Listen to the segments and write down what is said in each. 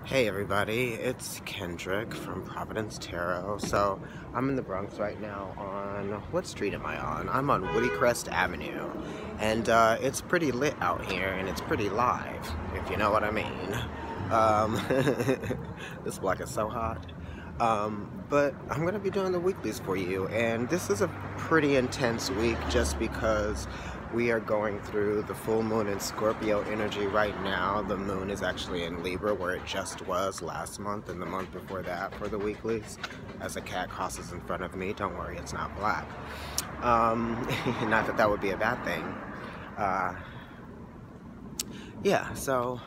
Hey everybody, it's Kendrick from Providence Tarot. So I'm in the Bronx right now on, what street am I on? I'm on Woodcrest Avenue, and it's pretty lit out here and it's pretty live, if you know what I mean. Um, this block is so hot. But I'm going to be doing the weeklies for you, and this is a pretty intense week just because we are going through the full moon in Scorpio energy right now. The moon is actually in Libra, where it just was last month and the month before that for the weeklies. As a cat crosses in front of me, don't worry, it's not black. Not that that would be a bad thing. Yeah, so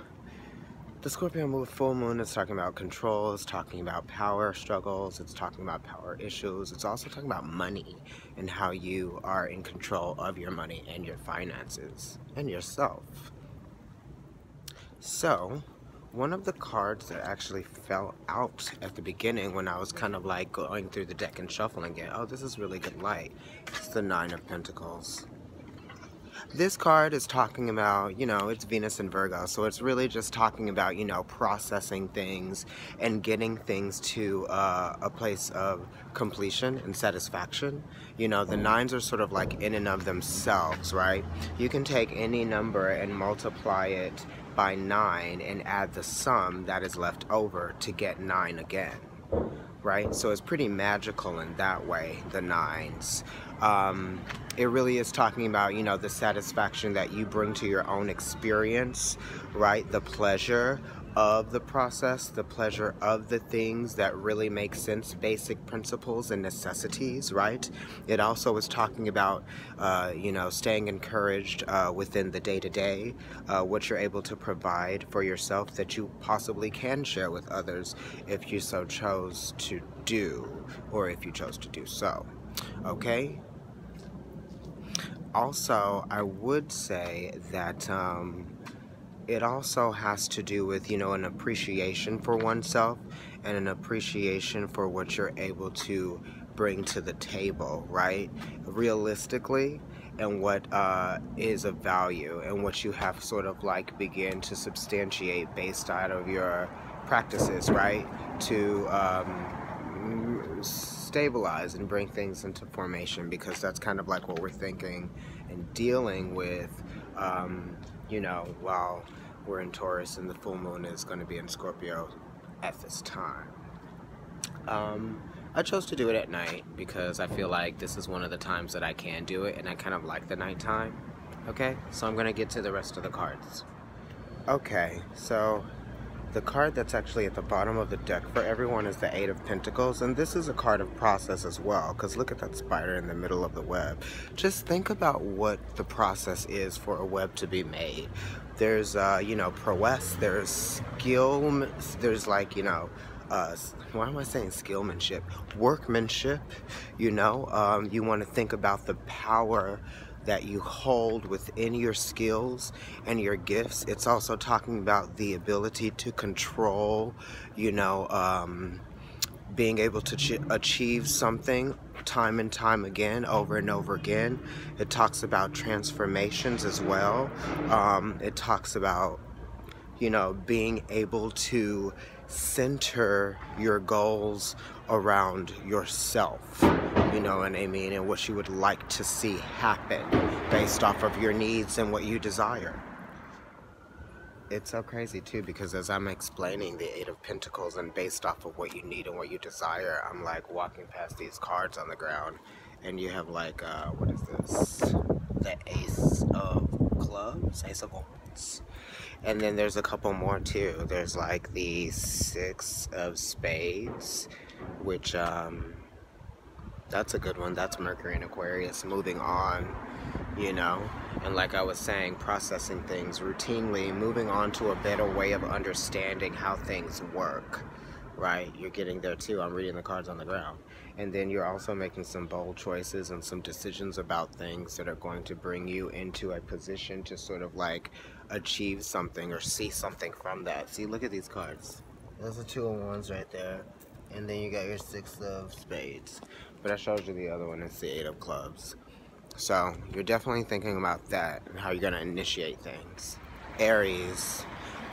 the Scorpio full moon is talking about control, it's talking about power struggles, it's talking about power issues, it's also talking about money and how you are in control of your money and your finances and yourself. So, one of the cards that actually fell out at the beginning when I was kind of like going through the deck and shuffling it, oh, this is really good light, it's the Nine of Pentacles. This card is talking about, it's Venus and Virgo, so it's really just talking about, processing things and getting things to a place of completion and satisfaction. The nines are sort of like in and of themselves, right? You can take any number and multiply it by 9 and add the sum that is left over to get 9 again. Right? So it's pretty magical in that way, the nines. It really is talking about, the satisfaction that you bring to your own experience, right? The pleasure of the process, the pleasure of the things that really make sense, basic principles and necessities, right? It also is talking about, staying encouraged within the day-to-day, what you're able to provide for yourself that you possibly can share with others if you so chose to do, or if you chose to do so, okay? Also, I would say that it also has to do with, an appreciation for oneself and an appreciation for what you're able to bring to the table, right? Realistically, and what is of value and what you have sort of like begin to substantiate based out of your practices, right? To stabilize and bring things into formation, because that's kind of like what we're thinking and dealing with, while we're in Taurus and the full moon is going to be in Scorpio at this time. I chose to do it at night because I feel like this is one of the times that I can do it, and I kind of like the nighttime. Okay, so I'm going to get to the rest of the cards. Okay, so the card that's actually at the bottom of the deck for everyone is the Eight of Pentacles, and this is a card of process as well, because look at that spider in the middle of the web. Just think about what the process is for a web to be made. There's, prowess, there's skill, there's like, why am I saying skillmanship? Workmanship, you want to think about the power that you hold within your skills and your gifts. It's also talking about the ability to control, being able to achieve something time and time again, over and over again. It talks about transformations as well. It talks about, being able to center your goals around yourself, you know what I mean, and what you would like to see happen based off of your needs and what you desire. It's so crazy too, because as I'm explaining the Eight of Pentacles and based off of what you need and what you desire, I'm like walking past these cards on the ground, and you have like, what is this? The Ace of Clubs, Ace of Wands. And then there's a couple more too. There's like the Six of Spades, which, that's a good one. That's Mercury and Aquarius moving on, and like I was saying, processing things routinely, moving on to a better way of understanding how things work, right? You're getting there too. I'm reading the cards on the ground. And then you're also making some bold choices and some decisions about things that are going to bring you into a position to sort of like achieve something or see something from that. See, look at these cards. There's the Two of Wands right there. And then you got your Six of Spades. But I showed you the other one, it's the Eight of Clubs. So you're definitely thinking about that and how you're going to initiate things. Aries,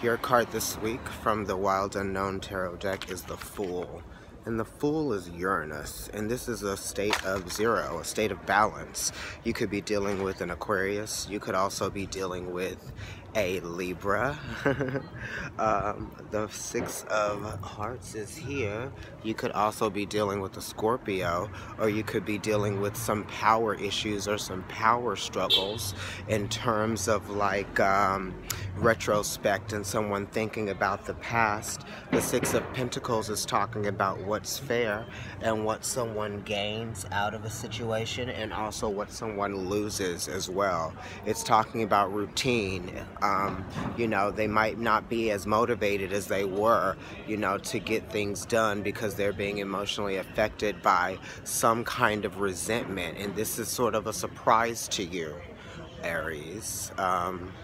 Your card this week from the Wild Unknown Tarot deck is the Fool. And the Fool is Uranus, and this is a state of zero, a state of balance. You could be dealing with an Aquarius. You could also be dealing with a Libra. The Six of Hearts is here. You could also be dealing with a Scorpio, or you could be dealing with some power issues or some power struggles in terms of like retrospect and someone thinking about the past. The Six of Pentacles is talking about what's fair and what someone gains out of a situation, and also what someone loses as well. It's talking about routine. You know, they might not be as motivated as they were, you know, to get things done because they're being emotionally affected by some kind of resentment, and this is sort of a surprise to you, Aries.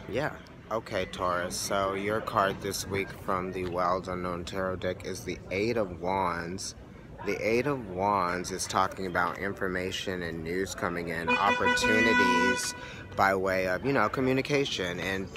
Yeah. Okay, Taurus, so your card this week from the Wild Unknown Tarot deck is the Eight of Wands. The Eight of Wands is talking about information and news coming in, opportunities by way of, you know, communication and,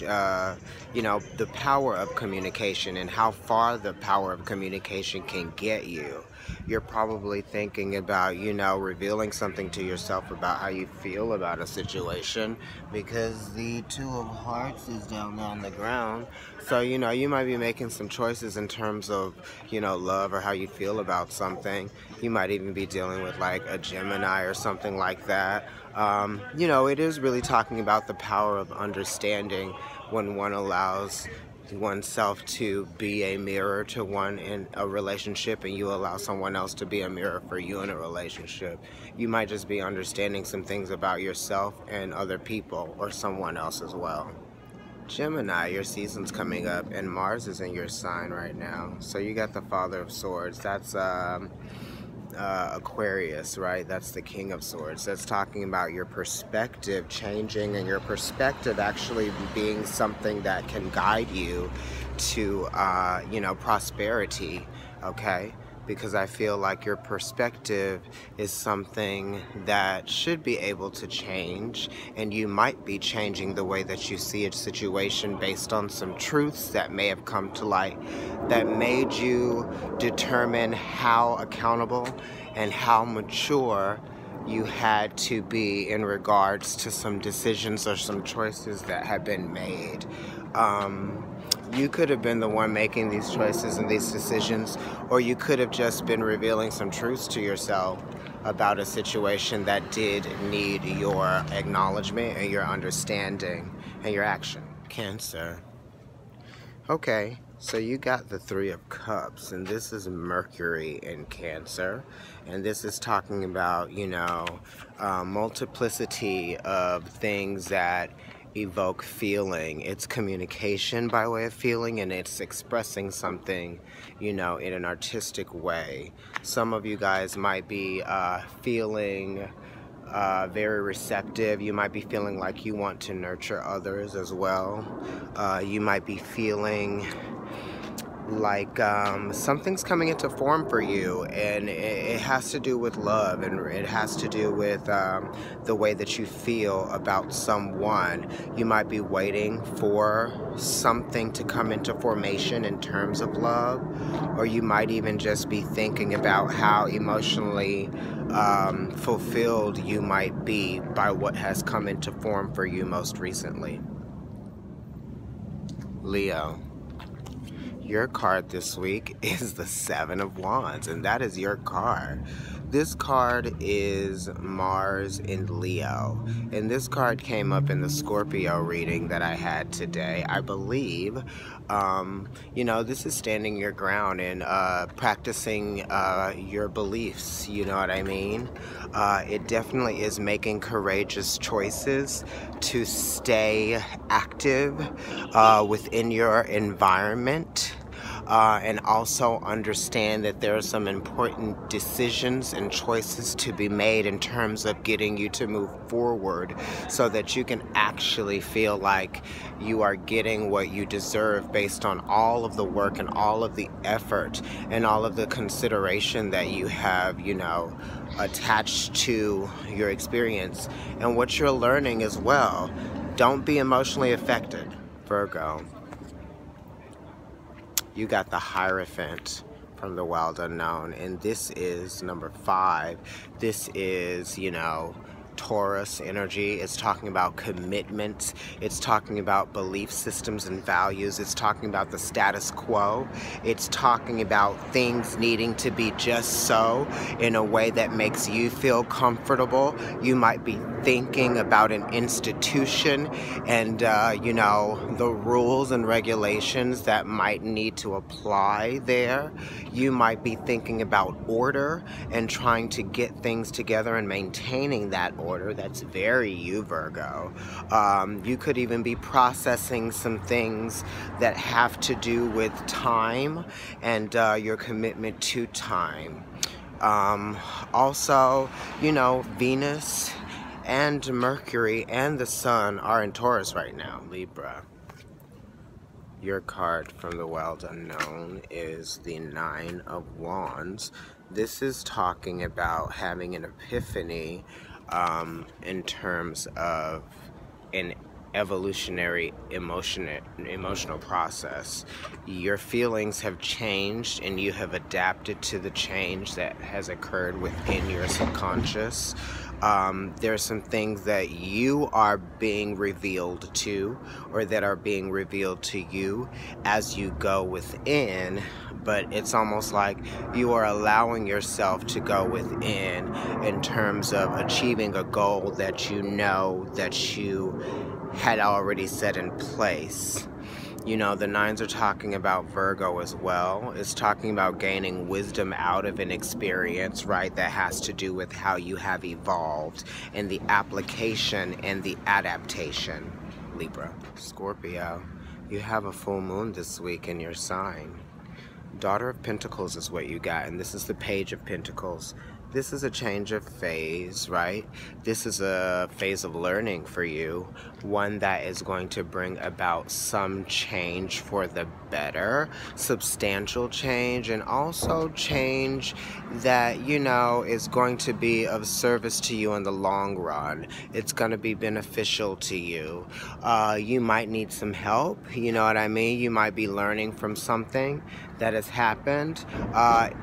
you know, the power of communication and how far the power of communication can get you. You're probably thinking about, you know, revealing something to yourself about how you feel about a situation, because the Two of Hearts is down on the ground. So, you know, you might be making some choices in terms of, you know, love or how you feel about something. You might even be dealing with like a Gemini or something like that. You know, it is really talking about the power of understanding when one allows oneself to be a mirror to one in a relationship, and you allow someone else to be a mirror for you in a relationship. You might just be understanding some things about yourself and other people, or someone else as well. Gemini, your season's coming up, and Mars is in your sign right now. So you got the Father of Swords. That's Aquarius, right? That's the King of Swords. That's talking about your perspective changing, and your perspective actually being something that can guide you to, you know, prosperity, okay? Because I feel like your perspective is something that should be able to change, and you might be changing the way that you see a situation based on some truths that may have come to light that made you determine how accountable and how mature you had to be in regards to some decisions or some choices that have been made. You could have been the one making these choices and these decisions, or you could have just been revealing some truths to yourself about a situation that did need your acknowledgement and your understanding and your action. Cancer. Okay, so you got the Three of Cups, and this is Mercury in Cancer, and this is talking about, you know, multiplicity of things that evoke feeling. It's communication by way of feeling, and it's expressing something, you know, in an artistic way. Some of you guys might be feeling very receptive. You might be feeling like you want to nurture others as well. You might be feeling like something's coming into form for you, and it has to do with love, and it has to do with the way that you feel about someone. You might be waiting for something to come into formation in terms of love, or you might even just be thinking about how emotionally fulfilled you might be by what has come into form for you most recently. Leo. Your card this week is the Seven of Wands, and that is your card. This card is Mars in Leo, and this card came up in the Scorpio reading that I had today, I believe. You know, this is standing your ground and practicing your beliefs, you know what I mean? It definitely is making courageous choices to stay active within your environment. And also understand that there are some important decisions and choices to be made in terms of getting you to move forward, so that you can actually feel like you are getting what you deserve based on all of the work and all of the effort and all of the consideration that you have, you know, attached to your experience and what you're learning as well. Don't be emotionally affected, Virgo. You got the Hierophant from the Wild Unknown, and this is number 5. This is, you know, Taurus energy. It's talking about commitments. It's talking about belief systems and values. It's talking about the status quo. It's talking about things needing to be just so in a way that makes you feel comfortable. You might be thinking about an institution and, you know, the rules and regulations that might need to apply there. You might be thinking about order and trying to get things together and maintaining that order. That's very you, Virgo. You could even be processing some things that have to do with time and your commitment to time. Also, you know, Venus and Mercury and the Sun are in Taurus right now, Libra. Your card from the Wild Unknown is the 9 of Wands. This is talking about having an epiphany in terms of an evolutionary emotional process. Your feelings have changed and you have adapted to the change that has occurred within your subconscious. There's some things that you are being revealed to, or that are being revealed to you as you go within, but it's almost like you are allowing yourself to go within in terms of achieving a goal that you know that you had already set in place. You know, the 9s are talking about Virgo as well. It's talking about gaining wisdom out of an experience, right? That has to do with how you have evolved and the application and the adaptation. Libra. Scorpio, you have a full moon this week in your sign. Daughter of Pentacles is what you got, and this is the Page of Pentacles. This is a change of phase, right? This is a phase of learning for you, one that is going to bring about some change for the better, substantial change, and also change that, you know, is going to be of service to you in the long run. It's going to be beneficial to you. You might need some help, you know what I mean? You might be learning from something that has happened.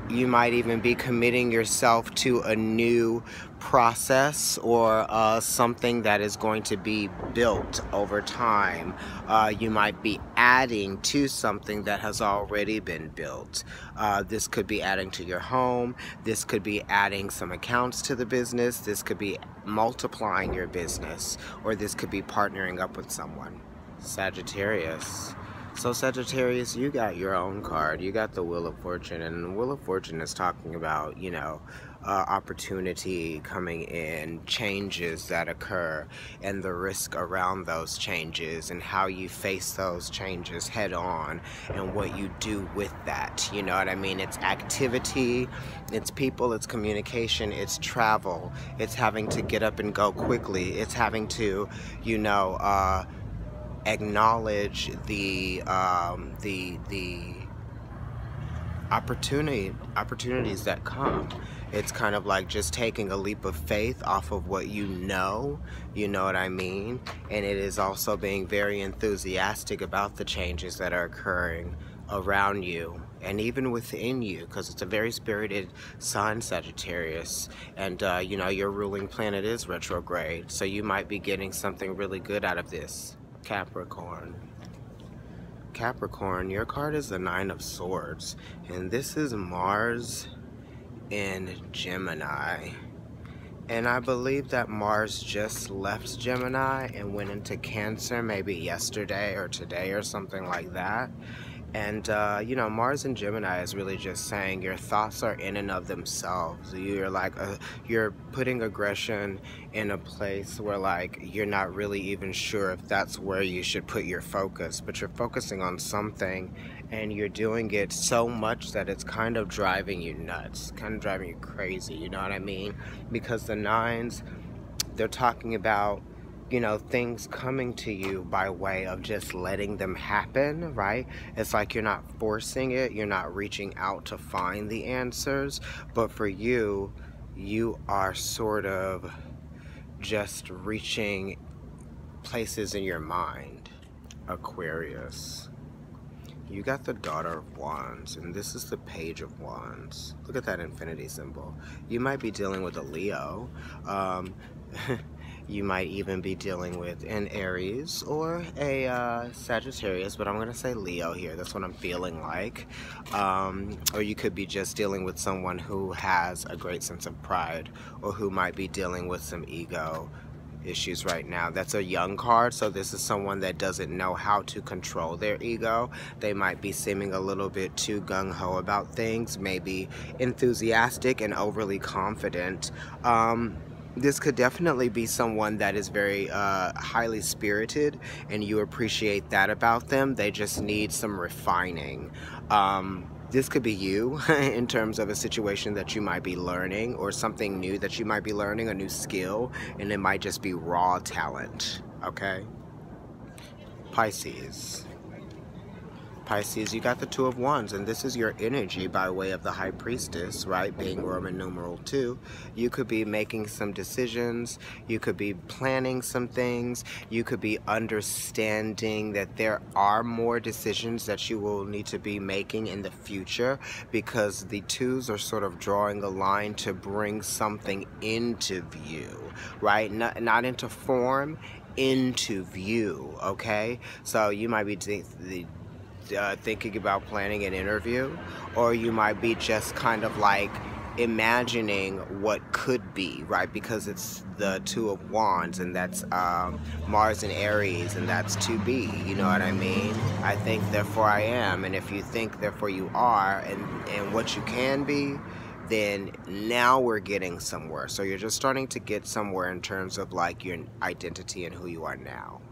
You might even be committing yourself to a new process or something that is going to be built over time. You might be adding to something that has already been built. This could be adding to your home. This could be adding some accounts to the business. This could be multiplying your business, or this could be partnering up with someone. Sagittarius. So Sagittarius, you got your own card. You got the Wheel of Fortune, and the Wheel of Fortune is talking about, you know, opportunity coming in, changes that occur, and the risk around those changes, and how you face those changes head on, and what you do with that. You know what I mean? It's activity, it's people, it's communication, it's travel, it's having to get up and go quickly, it's having to, you know, acknowledge the opportunities that come. It's kind of like just taking a leap of faith off of what you know what I mean? And it is also being very enthusiastic about the changes that are occurring around you and even within you, because it's a very spirited sign, Sagittarius, and you know, your ruling planet is retrograde, so you might be getting something really good out of this. Capricorn. Capricorn, your card is the 9 of Swords, and this is Mars in Gemini. And I believe that Mars just left Gemini and went into Cancer maybe yesterday or today or something like that. And, you know, Mars in Gemini is really just saying your thoughts are in and of themselves. You're like, you're putting aggression in a place where, like, you're not really even sure if that's where you should put your focus. But you're focusing on something, and you're doing it so much that it's kind of driving you nuts, kind of driving you crazy, you know what I mean? Because the 9s, they're talking about, you know, things coming to you by way of just letting them happen, right? It's like you're not forcing it, you're not reaching out to find the answers, but for you, you are sort of just reaching places in your mind. Aquarius. You got the Daughter of Wands, and this is the Page of Wands. Look at that infinity symbol. You might be dealing with a Leo. You might even be dealing with an Aries or a Sagittarius, but I'm going to say Leo here. That's what I'm feeling like. Or you could be just dealing with someone who has a great sense of pride, or who might be dealing with some ego issues right now. That's a young card, so this is someone that doesn't know how to control their ego. They might be seeming a little bit too gung-ho about things, maybe enthusiastic and overly confident. This could definitely be someone that is very highly spirited, and you appreciate that about them. They just need some refining. This could be you in terms of a situation that you might be learning, or something new that you might be learning, a new skill, and it might just be raw talent, okay? Pisces. Pisces, you got the Two of Wands, and this is your energy by way of the High Priestess, right? Being Roman numeral 2. You could be making some decisions. You could be planning some things. You could be understanding that there are more decisions that you will need to be making in the future, because the twos are sort of drawing a line to bring something into view, right? Not into form, into view, okay? So you might be thinking about planning an interview, or you might be just kind of like imagining what could be, right? Because it's the Two of Wands, and that's Mars and Aries, and that's to be, you know what I mean? I think, therefore I am, and if you think, therefore you are, and what you can be, then now we're getting somewhere. So you're just starting to get somewhere in terms of like your identity and who you are now.